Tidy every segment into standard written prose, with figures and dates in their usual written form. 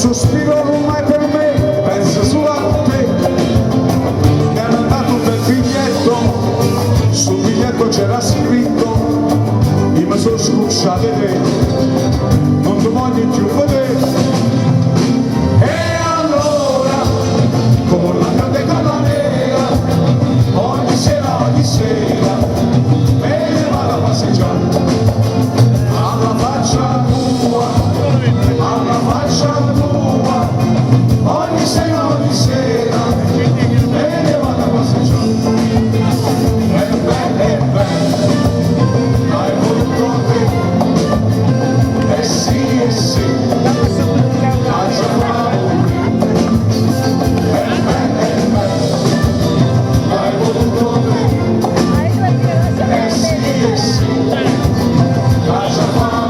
sospiro non mai per me, pensa solo a te. Mi hanno dato un bel biglietto, sul biglietto c'era scritto, io mi sono scrusciato te, non ti voglio più vedere. E allora, con la grande colla nera, ogni sera, me ne vado a passeggiare, alla faccia tua, alla faccia tua, ogni sera, me ne vado a passeggiare. E beh, hai voluto te, e sì, lascia fare. E beh, hai voluto te, e sì, lascia fare.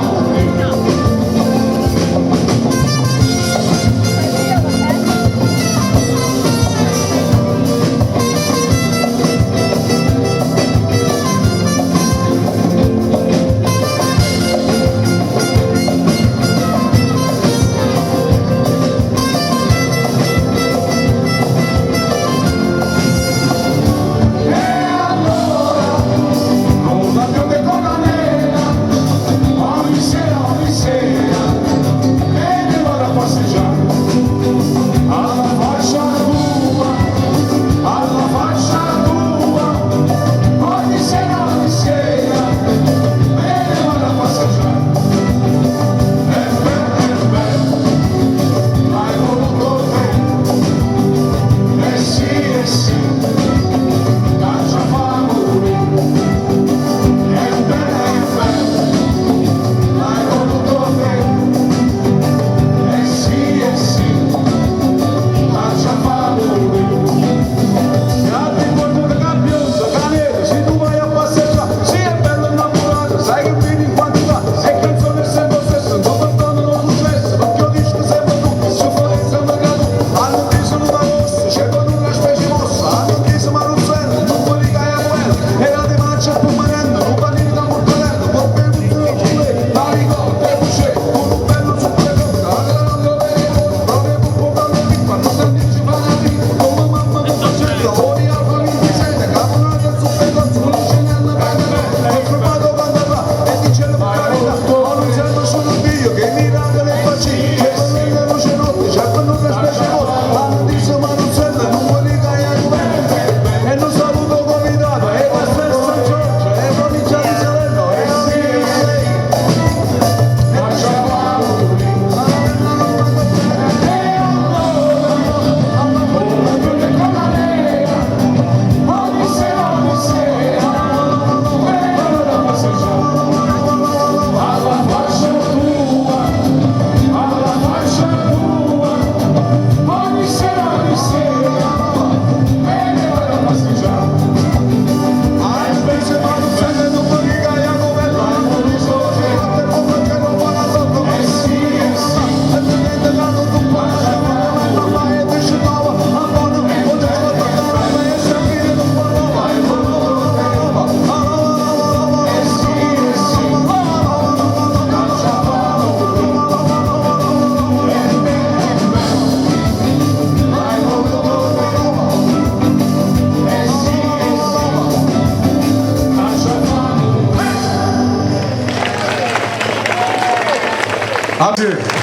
Amen.